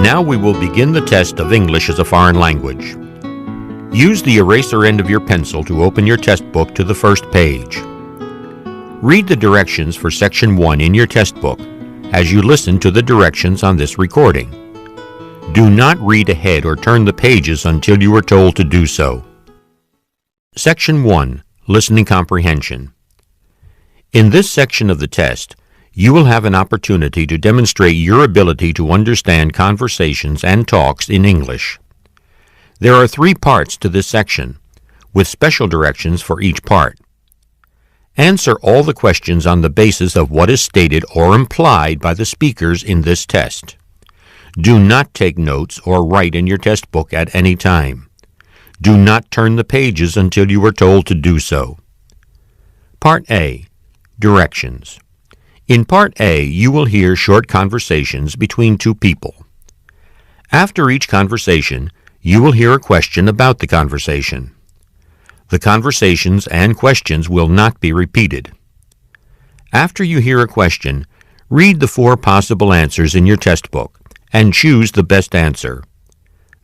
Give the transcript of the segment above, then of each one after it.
Now we will begin the test of English as a foreign language. Use the eraser end of your pencil to open your test book to the first page. Read the directions for Section 1 in your test book as you listen to the directions on this recording. Do not read ahead or turn the pages until you are told to do so. Section 1. Listening Comprehension. In this section of the test, you will have an opportunity to demonstrate your ability to understand conversations and talks in English. There are 3 parts to this section, with special directions for each part. Answer all the questions on the basis of what is stated or implied by the speakers in this test. Do not take notes or write in your test book at any time. Do not turn the pages until you are told to do so. Part A. Directions. In Part A, you will hear short conversations between 2 people. After each conversation, you will hear a question about the conversation. The conversations and questions will not be repeated. After you hear a question, read the 4 possible answers in your test book and choose the best answer.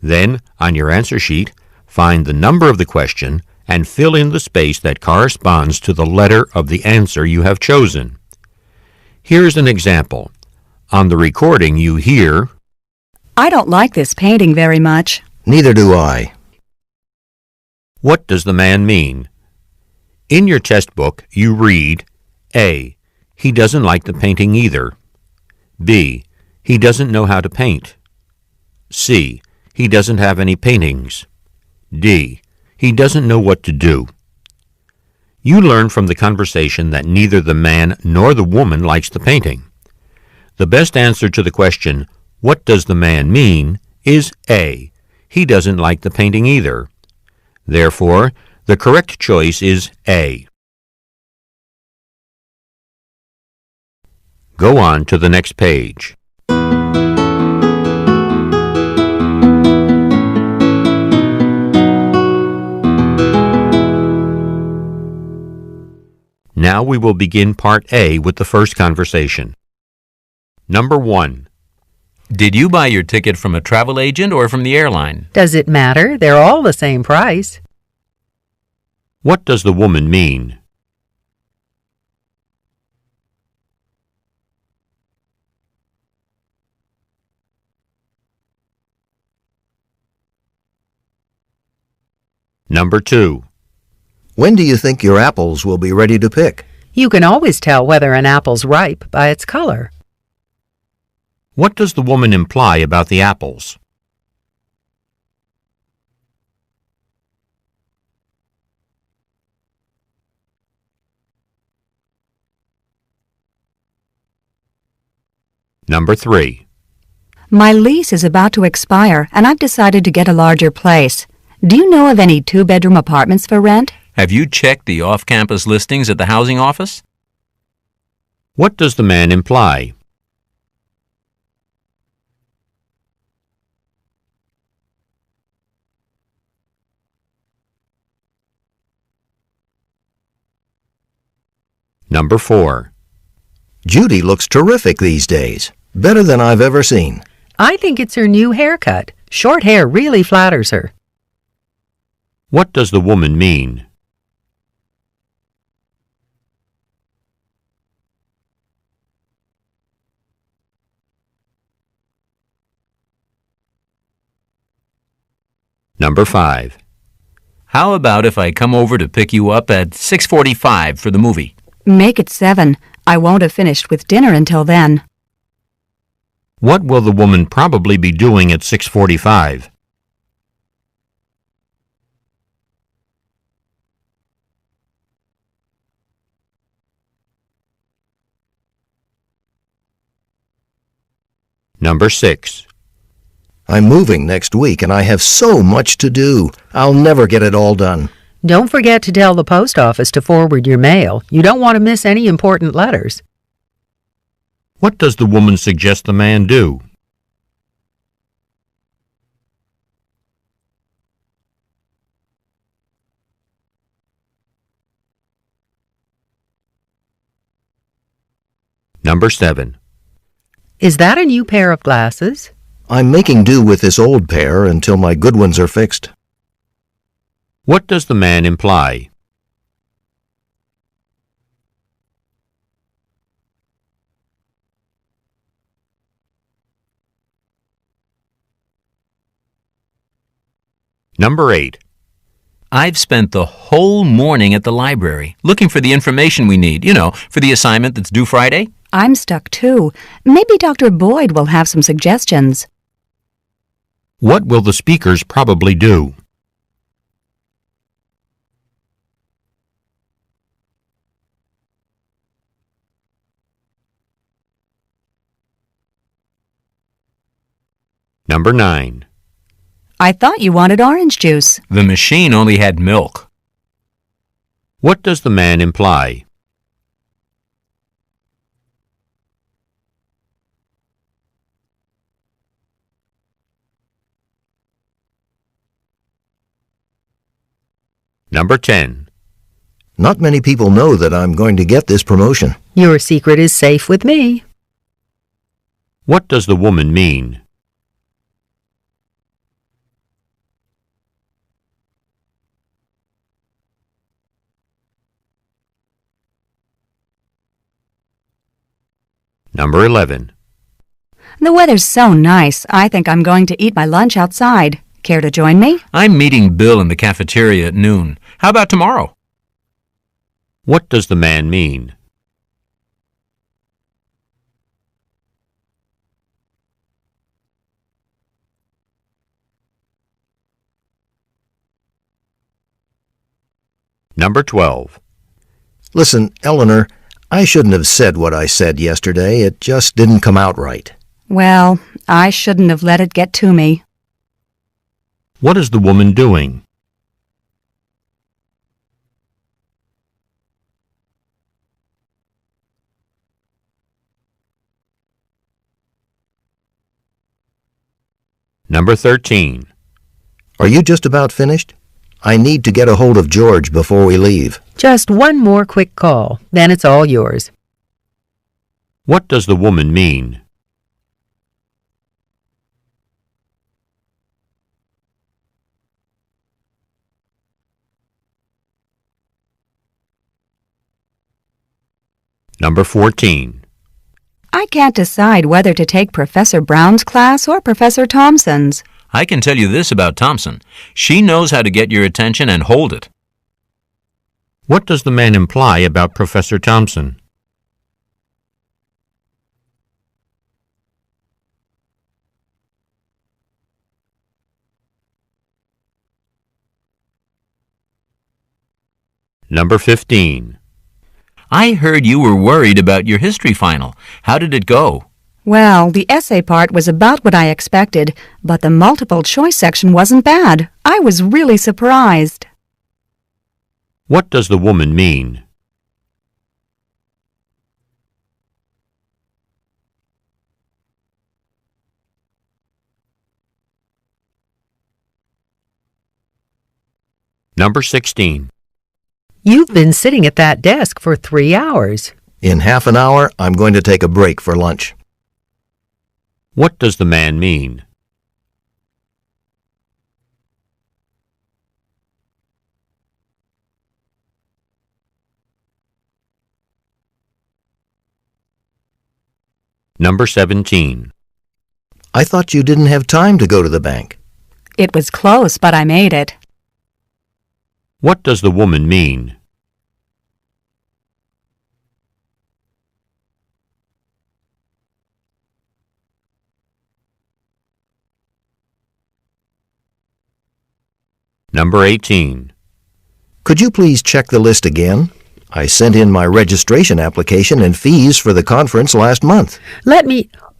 Then, on your answer sheet, find the number of the question and fill in the space that corresponds to the letter of the answer you have chosen. Here's an example. On the recording you hear, "I don't like this painting very much." Neither do I. What does the man mean? In your test book, you read, A. He doesn't like the painting either. B. He doesn't know how to paint. C. He doesn't have any paintings. D. He doesn't know what to do. You learn from the conversation that neither the man nor the woman likes the painting. The best answer to the question, "What does the man mean?" is A. He doesn't like the painting either. Therefore, the correct choice is A. Go on to the next page. Now we will begin Part A with the first conversation. Number 1. Did you buy your ticket from a travel agent or from the airline? Does it matter? They're all the same price. What does the woman mean? Number 2. When do you think your apples will be ready to pick? You can always tell whether an apple's ripe by its color. What does the woman imply about the apples? Number 3. My lease is about to expire, and I've decided to get a larger place. Do you know of any 2-bedroom apartments for rent? Have you checked the off-campus listings at the housing office? What does the man imply? Number 4. Judy looks terrific these days. Better than I've ever seen. I think it's her new haircut. Short hair really flatters her. What does the woman mean? Number 5. How about if I come over to pick you up at 6:45 for the movie? Make it 7. I won't have finished with dinner until then. What will the woman probably be doing at 6:45? Number 6. I'm moving next week and I have so much to do. I'll never get it all done. Don't forget to tell the post office to forward your mail. You don't want to miss any important letters. What does the woman suggest the man do? Number 7. Is that a new pair of glasses? I'm making do with this old pair until my good ones are fixed. What does the man imply? Number 8. I've spent the whole morning at the library looking for the information we need, for the assignment that's due Friday. I'm stuck too. Maybe Dr. Boyd will have some suggestions. What will the speakers probably do? Number 9. I thought you wanted orange juice. The machine only had milk. What does the man imply? Number 10. Not many people know that I'm going to get this promotion. Your secret is safe with me. What does the woman mean? Number 11. The weather's so nice, I think I'm going to eat my lunch outside. Care to join me? I'm meeting Bill in the cafeteria at noon. How about tomorrow? What does the man mean? Number 12. Listen, Eleanor, I shouldn't have said what I said yesterday. It just didn't come out right. Well, I shouldn't have let it get to me. What is the woman doing? Number 13. Are you just about finished? I need to get a hold of George before we leave. Just one more quick call, then it's all yours. What does the woman mean? Number 14. I can't decide whether to take Professor Brown's class or Professor Thompson's. I can tell you this about Thompson. She knows how to get your attention and hold it. What does the man imply about Professor Thompson? Number 15. I heard you were worried about your history final. How did it go? Well, the essay part was about what I expected, but the multiple choice section wasn't bad. I was really surprised. What does the woman mean? Number 16. You've been sitting at that desk for 3 hours. In half an hour, I'm going to take a break for lunch. What does the man mean? Number 17. I thought you didn't have time to go to the bank. It was close, but I made it. What does the woman mean? Number 18. Could you please check the list again? I sent in my registration application and fees for the conference last month.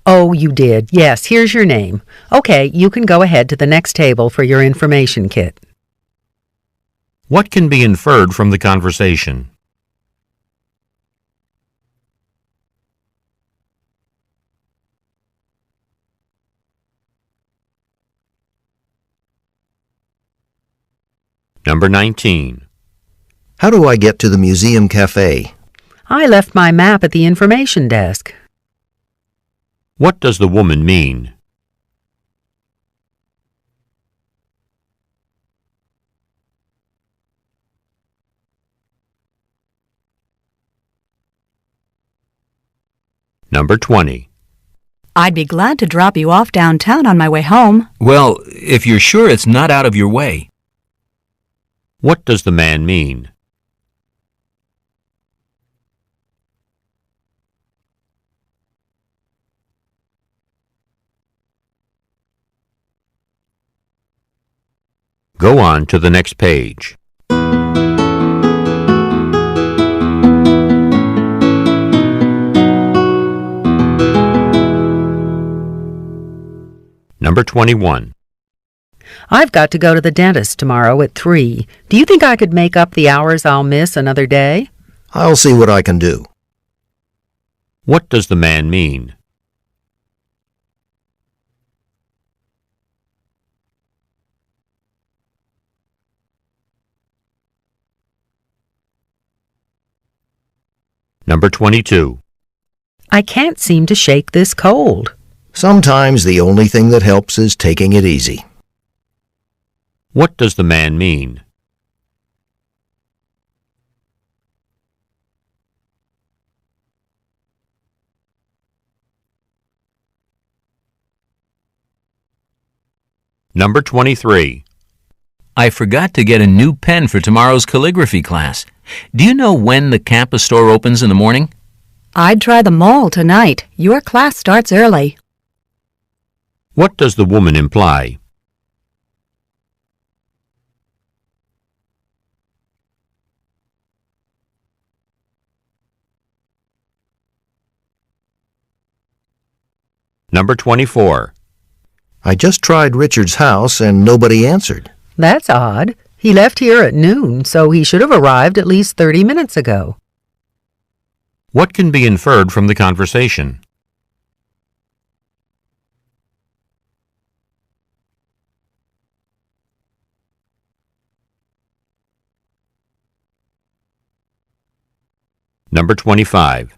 Oh, you did. Yes, here's your name. Okay, you can go ahead to the next table for your information kit. What can be inferred from the conversation? Number 19. How do I get to the museum cafe? I left my map at the information desk. What does the woman mean? Number 20. I'd be glad to drop you off downtown on my way home. Well, if you're sure it's not out of your way. What does the man mean? Go on to the next page. Number 21. I've got to go to the dentist tomorrow at 3. Do you think I could make up the hours I'll miss another day? I'll see what I can do. What does the man mean? Number 22. I can't seem to shake this cold. Sometimes the only thing that helps is taking it easy. What does the man mean? Number 23. I forgot to get a new pen for tomorrow's calligraphy class. Do you know when the campus store opens in the morning? I'd try the mall tonight. Your class starts early. What does the woman imply? Number 24. I just tried Richard's house and nobody answered. That's odd. He left here at noon, so he should have arrived at least 30 minutes ago. What can be inferred from the conversation? Number 25.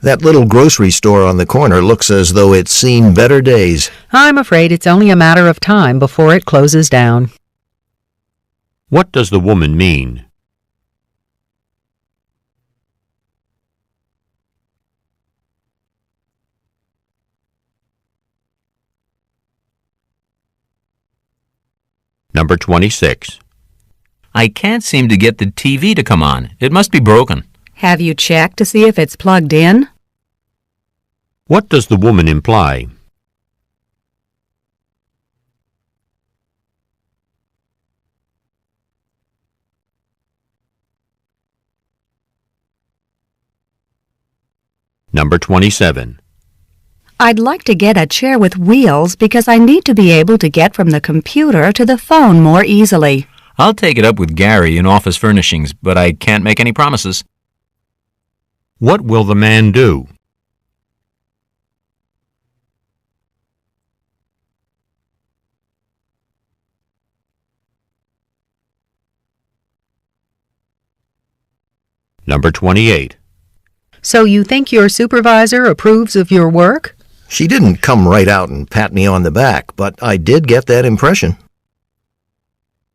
That little grocery store on the corner looks as though it's seen better days. I'm afraid it's only a matter of time before it closes down. What does the woman mean? Number 26. I can't seem to get the TV to come on. It must be broken. Have you checked to see if it's plugged in? What does the woman imply? Number 27. I'd like to get a chair with wheels because I need to be able to get from the computer to the phone more easily. I'll take it up with Gary in office furnishings, but I can't make any promises. What will the man do? Number 28. So you think your supervisor approves of your work? She didn't come right out and pat me on the back, but I did get that impression.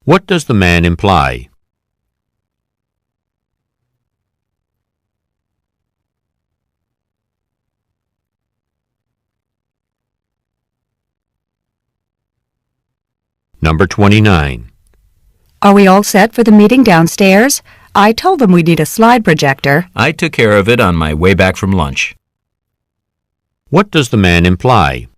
What does the man imply? Number 29. Are we all set for the meeting downstairs? I told them we need a slide projector. I took care of it on my way back from lunch. What does the man imply?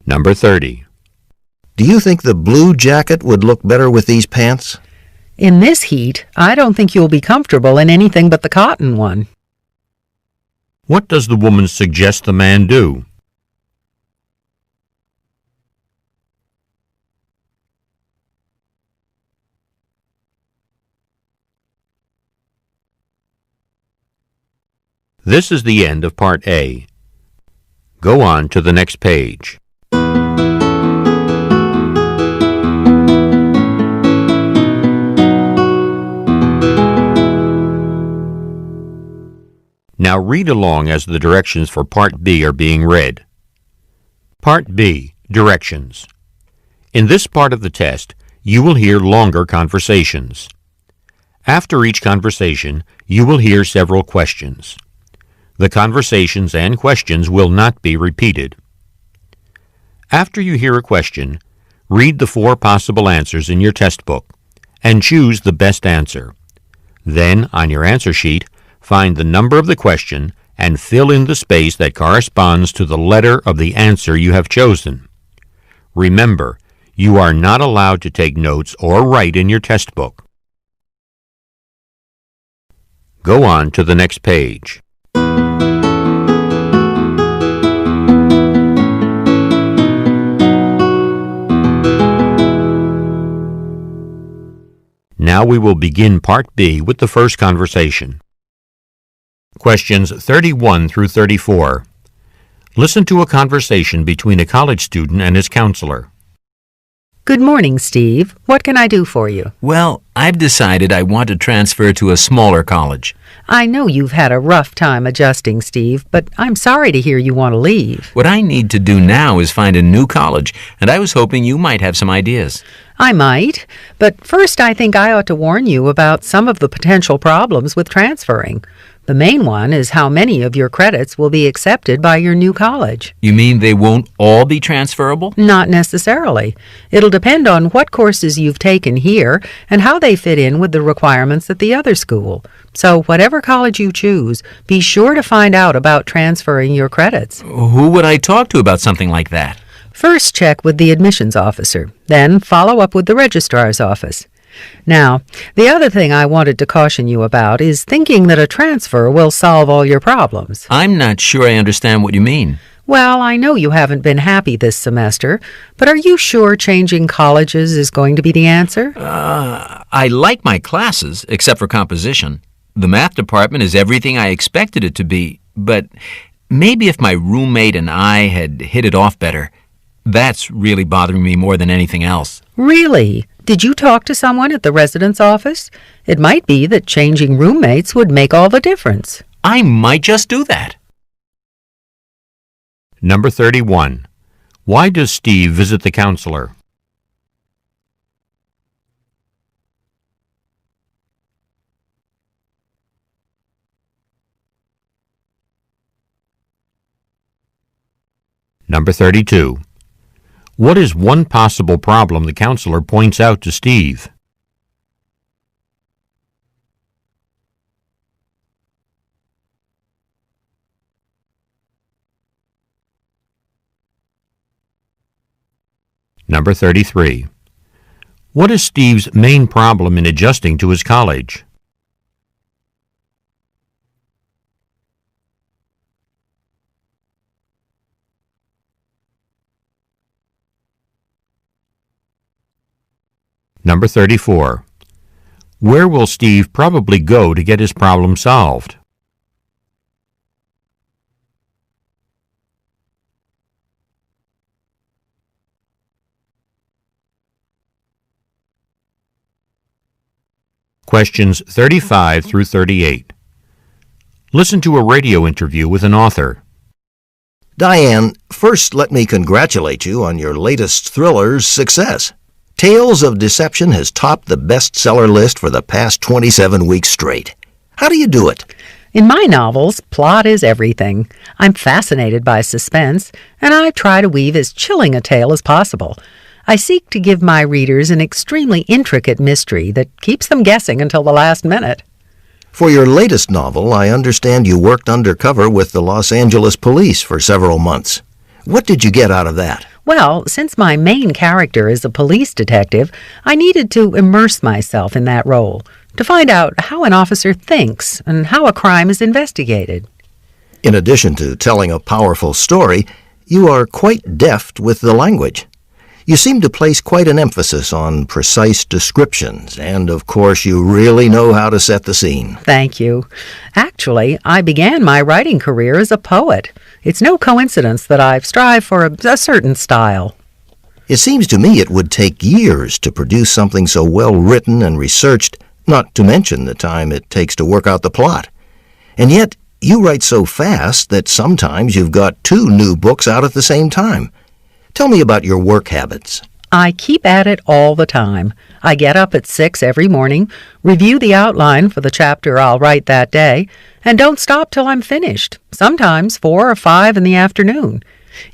Number 30. Do you think the blue jacket would look better with these pants? In this heat, I don't think you'll be comfortable in anything but the cotton one. What does the woman suggest the man do? This is the end of Part A. Go on to the next page. Now read along as the directions for Part B are being read. Part B. Directions. In this part of the test, you will hear longer conversations. After each conversation, you will hear several questions. The conversations and questions will not be repeated. After you hear a question, read the 4 possible answers in your test book and choose the best answer. Then, on your answer sheet, find the number of the question and fill in the space that corresponds to the letter of the answer you have chosen. Remember, you are not allowed to take notes or write in your test book. Go on to the next page. Now we will begin Part B with the first conversation. Questions 31 through 34. Listen to a conversation between a college student and his counselor. Good morning, Steve. What can I do for you? Well, I've decided I want to transfer to a smaller college. I know you've had a rough time adjusting, Steve, but I'm sorry to hear you want to leave. What I need to do now is find a new college, and I was hoping you might have some ideas. I might, but first I think I ought to warn you about some of the potential problems with transferring. The main one is how many of your credits will be accepted by your new college. You mean they won't all be transferable? Not necessarily. It'll depend on what courses you've taken here and how they fit in with the requirements at the other school. So whatever college you choose, be sure to find out about transferring your credits. Who would I talk to about something like that? First check with the admissions officer, then follow up with the registrar's office. Now, the other thing I wanted to caution you about is thinking that a transfer will solve all your problems. I'm not sure I understand what you mean. Well, I know you haven't been happy this semester, but are you sure changing colleges is going to be the answer? I like my classes, except for composition. The math department is everything I expected it to be, but maybe if my roommate and I had hit it off better. That's really bothering me more than anything else. Really? Did you talk to someone at the residence office? It might be that changing roommates would make all the difference. I might just do that. Number 31. Why does Steve visit the counselor? Number 32. What is one possible problem the counselor points out to Steve? Number 33. What is Steve's main problem in adjusting to his college? Number 34. Where will Steve probably go to get his problem solved? Questions 35 through 38. Listen to a radio interview with an author. Diane, first let me congratulate you on your latest thriller's success. Tales of Deception has topped the bestseller list for the past 27 weeks straight. How do you do it? In my novels, plot is everything. I'm fascinated by suspense, and I try to weave as chilling a tale as possible. I seek to give my readers an extremely intricate mystery that keeps them guessing until the last minute. For your latest novel, I understand you worked undercover with the Los Angeles police for several months. What did you get out of that? Well, since my main character is a police detective, I needed to immerse myself in that role, to find out how an officer thinks and how a crime is investigated. In addition to telling a powerful story, you are quite deft with the language. You seem to place quite an emphasis on precise descriptions, and of course you really know how to set the scene. Thank you. Actually, I began my writing career as a poet. It's no coincidence that I strive for a certain style. It seems to me it would take years to produce something so well written and researched, not to mention the time it takes to work out the plot. And yet, you write so fast that sometimes you've got 2 new books out at the same time. Tell me about your work habits. I keep at it all the time. I get up at 6 every morning, review the outline for the chapter I'll write that day, and don't stop till I'm finished, sometimes 4 or 5 in the afternoon.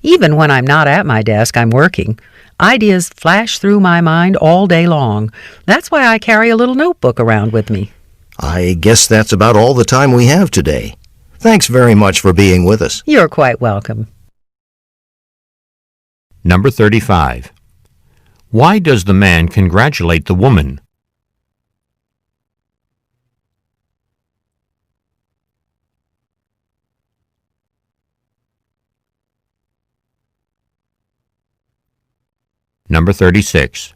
Even when I'm not at my desk, I'm working. Ideas flash through my mind all day long. That's why I carry a little notebook around with me. I guess that's about all the time we have today. Thanks very much for being with us. You're quite welcome. Number 35. Why does the man congratulate the woman? Number 36.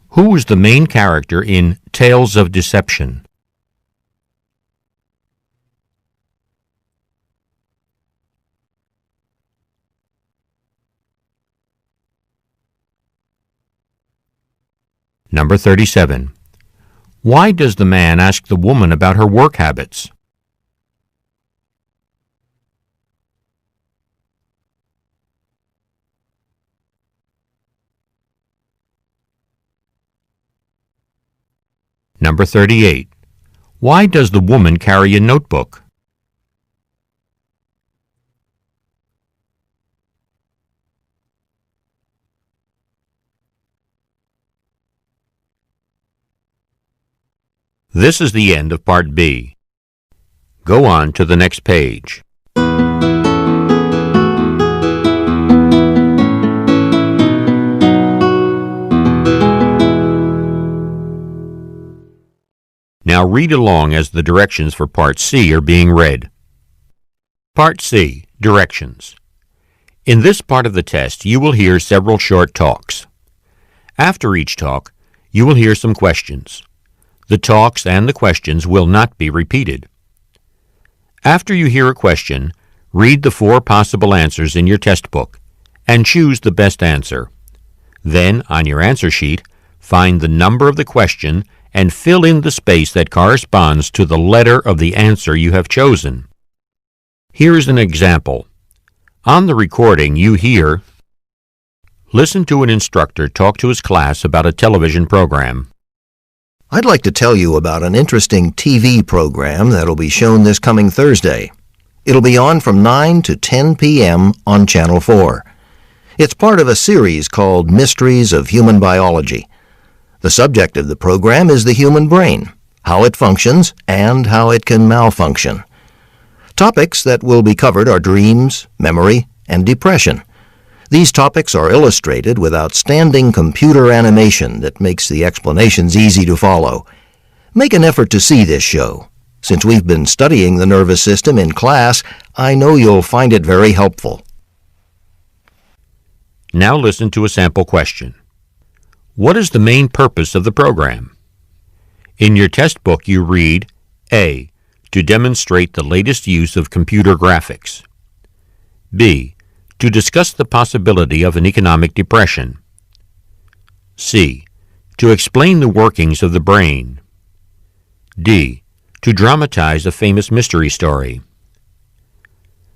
Who is the main character in Tales of Deception? Number 37. Why does the man ask the woman about her work habits? Number 38. Why does the woman carry a notebook? This is the end of Part B. Go on to the next page. Now read along as the directions for Part C are being read. Part C, Directions. In this part of the test, you will hear several short talks. After each talk, you will hear some questions. The talks and the questions will not be repeated. After you hear a question, read the 4 possible answers in your test book and choose the best answer. Then, on your answer sheet, find the number of the question and fill in the space that corresponds to the letter of the answer you have chosen. Here is an example. On the recording, you hear, listen to an instructor talk to his class about a television program. I'd like to tell you about an interesting TV program that'll be shown this coming Thursday. It'll be on from 9 to 10 p.m. on Channel 4. It's part of a series called Mysteries of Human Biology. The subject of the program is the human brain, how it functions, and how it can malfunction. Topics that will be covered are dreams, memory, and depression. These topics are illustrated with outstanding computer animation that makes the explanations easy to follow. Make an effort to see this show. Since we've been studying the nervous system in class, I know you'll find it very helpful. Now listen to a sample question. What is the main purpose of the program? In your test book, you read A. To demonstrate the latest use of computer graphics. B. To discuss the possibility of an economic depression. C. To explain the workings of the brain. D. To dramatize a famous mystery story.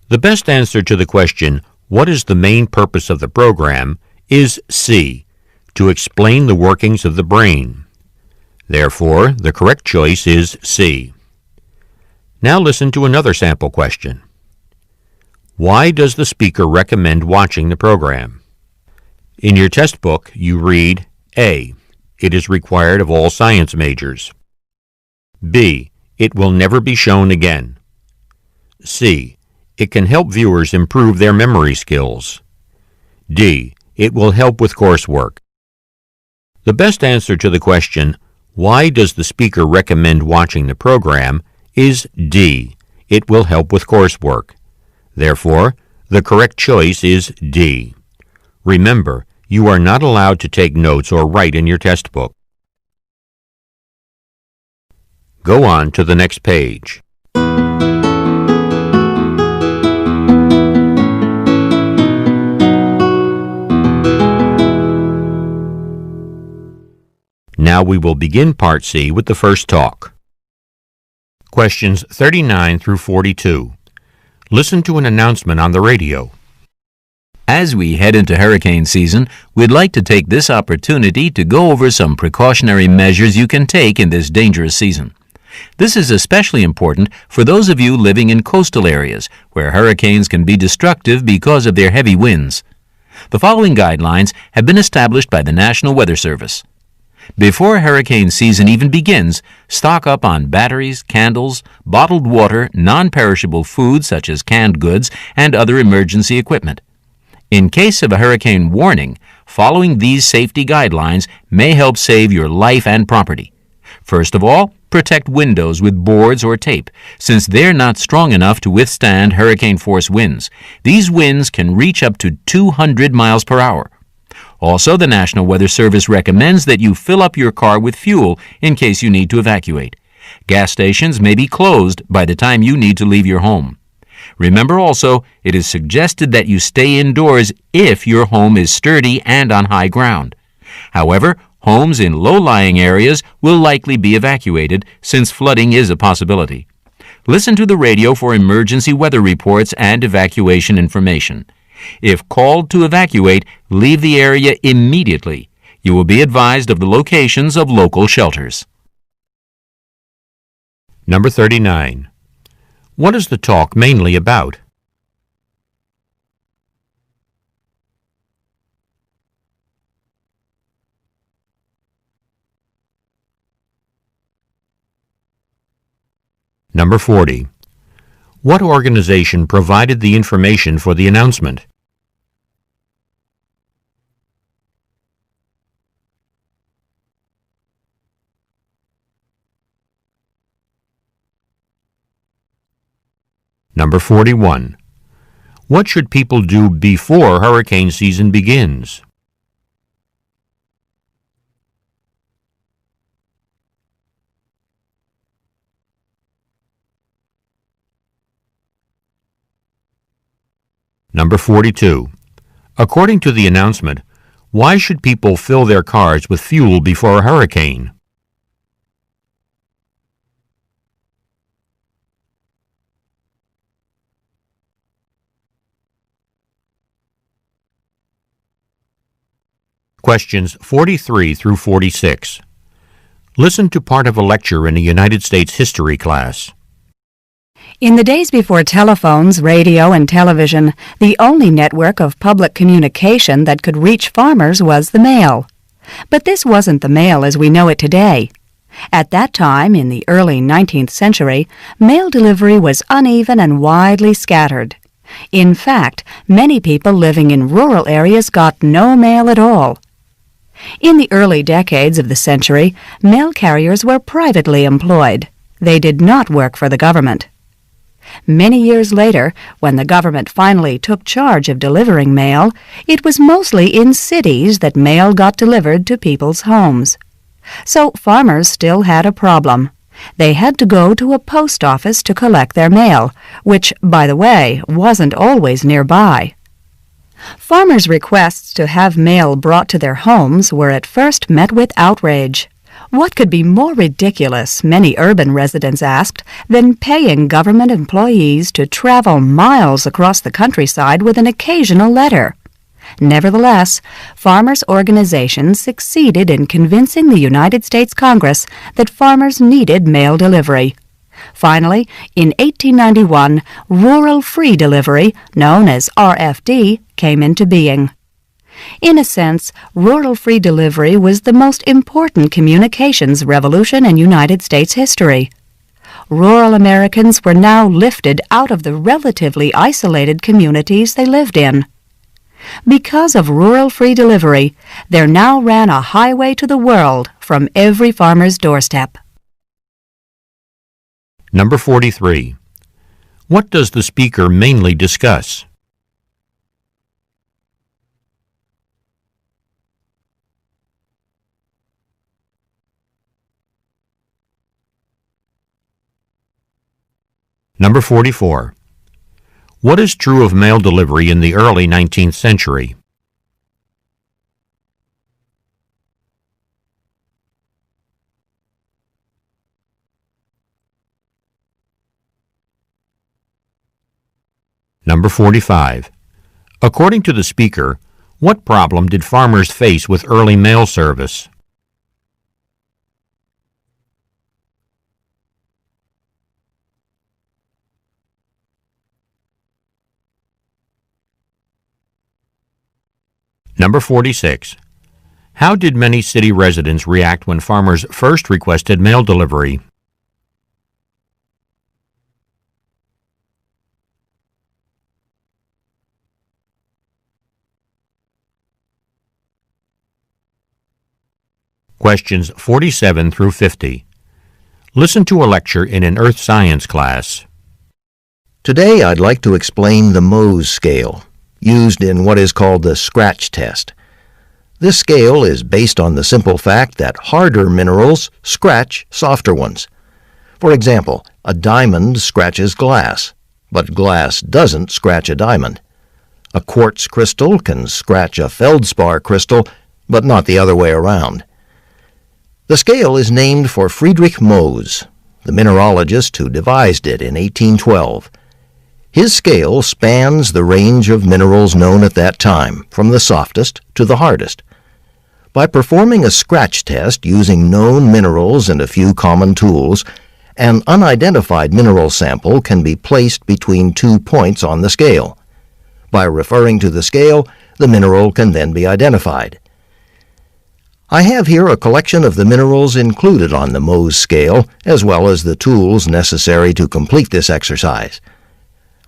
The best answer to the question, what is the main purpose of the program, is C. To explain the workings of the brain. Therefore, the correct choice is C. Now listen to another sample question. Why does the speaker recommend watching the program? In your test book, you read A. It is required of all science majors. B. It will never be shown again. C. It can help viewers improve their memory skills. D. It will help with coursework. The best answer to the question, why does the speaker recommend watching the program, is D. It will help with coursework. Therefore, the correct choice is D. Remember, you are not allowed to take notes or write in your test book. Go on to the next page. Now we will begin Part C with the first talk. Questions 39 through 42. Listen to an announcement on the radio. As we head into hurricane season, we'd like to take this opportunity to go over some precautionary measures you can take in this dangerous season. This is especially important for those of you living in coastal areas where hurricanes can be destructive because of their heavy winds. The following guidelines have been established by the National Weather Service. Before hurricane season even begins, stock up on batteries, candles, bottled water, non-perishable foods such as canned goods, and other emergency equipment. In case of a hurricane warning, following these safety guidelines may help save your life and property. First of all, protect windows with boards or tape, since they're not strong enough to withstand hurricane-force winds. These winds can reach up to 200 miles per hour. Also, the National Weather Service recommends that you fill up your car with fuel in case you need to evacuate. Gas stations may be closed by the time you need to leave your home. Remember also, it is suggested that you stay indoors if your home is sturdy and on high ground. However, homes in low-lying areas will likely be evacuated since flooding is a possibility. Listen to the radio for emergency weather reports and evacuation information. If called to evacuate, leave the area immediately. You will be advised of the locations of local shelters. Number 39. What is the talk mainly about? Number 40. What organization provided the information for the announcement? Number 41. What should people do before hurricane season begins? Number 42. According to the announcement, why should people fill their cars with fuel before a hurricane? Questions 43 through 46. Listen to part of a lecture in a United States history class. In the days before telephones, radio, and television, the only network of public communication that could reach farmers was the mail. But this wasn't the mail as we know it today. At that time, in the early 19th century, mail delivery was uneven and widely scattered. In fact, many people living in rural areas got no mail at all. In the early decades of the century, mail carriers were privately employed. They did not work for the government. Many years later, when the government finally took charge of delivering mail, it was mostly in cities that mail got delivered to people's homes. So farmers still had a problem. They had to go to a post office to collect their mail, which, by the way, wasn't always nearby. Farmers' requests to have mail brought to their homes were at first met with outrage. What could be more ridiculous, many urban residents asked, than paying government employees to travel miles across the countryside with an occasional letter? Nevertheless, farmers' organizations succeeded in convincing the United States Congress that farmers needed mail delivery. Finally, in 1891, rural free delivery, known as RFD, came into being. In a sense, rural free delivery was the most important communications revolution in United States history. Rural Americans were now lifted out of the relatively isolated communities they lived in. Because of rural free delivery, there now ran a highway to the world from every farmer's doorstep. Number 43. What does the speaker mainly discuss? Number 44. What is true of mail delivery in the early 19th century? Number 45. According to the speaker, what problem did farmers face with early mail service? Number 46. How did many city residents react when farmers first requested mail delivery? Questions 47 through 50. Listen to a lecture in an earth science class. Today I'd like to explain the Mohs scale, used in what is called the scratch test. This scale is based on the simple fact that harder minerals scratch softer ones. For example, a diamond scratches glass, but glass doesn't scratch a diamond. A quartz crystal can scratch a feldspar crystal, but not the other way around. The scale is named for Friedrich Mohs, the mineralogist who devised it in 1812. His scale spans the range of minerals known at that time, from the softest to the hardest. By performing a scratch test using known minerals and a few common tools, an unidentified mineral sample can be placed between 2 points on the scale. By referring to the scale, the mineral can then be identified. I have here a collection of the minerals included on the Mohs scale, as well as the tools necessary to complete this exercise.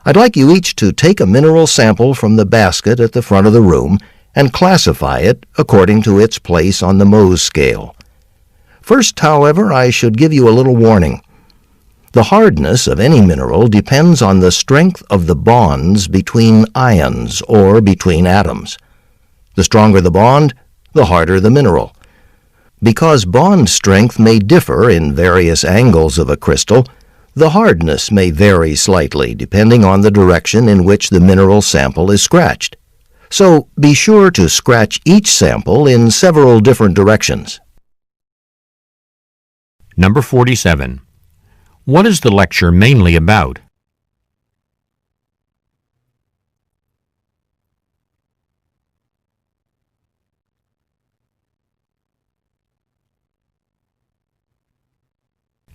I'd like you each to take a mineral sample from the basket at the front of the room and classify it according to its place on the Mohs scale. First, however, I should give you a little warning. The hardness of any mineral depends on the strength of the bonds between ions or between atoms. The stronger the bond, the harder the mineral. Because bond strength may differ in various angles of a crystal, the hardness may vary slightly depending on the direction in which the mineral sample is scratched. So be sure to scratch each sample in several different directions. Number 47. What is the lecture mainly about?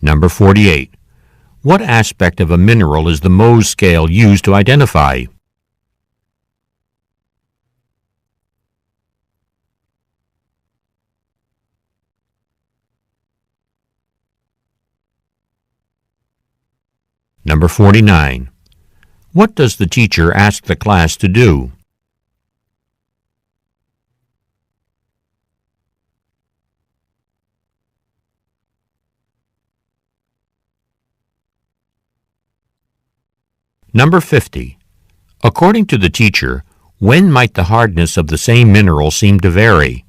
Number 48. What aspect of a mineral is the Mohs scale used to identify? Number 49. What does the teacher ask the class to do? Number 50. According to the teacher, when might the hardness of the same mineral seem to vary?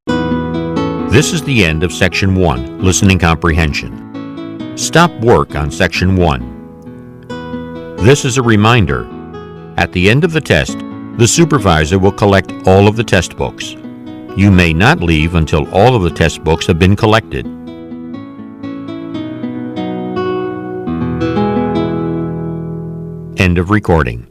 This is the end of Section 1, Listening Comprehension. Stop work on Section 1. This is a reminder. At the end of the test, the supervisor will collect all of the test books. You may not leave until all of the test books have been collected. End of recording.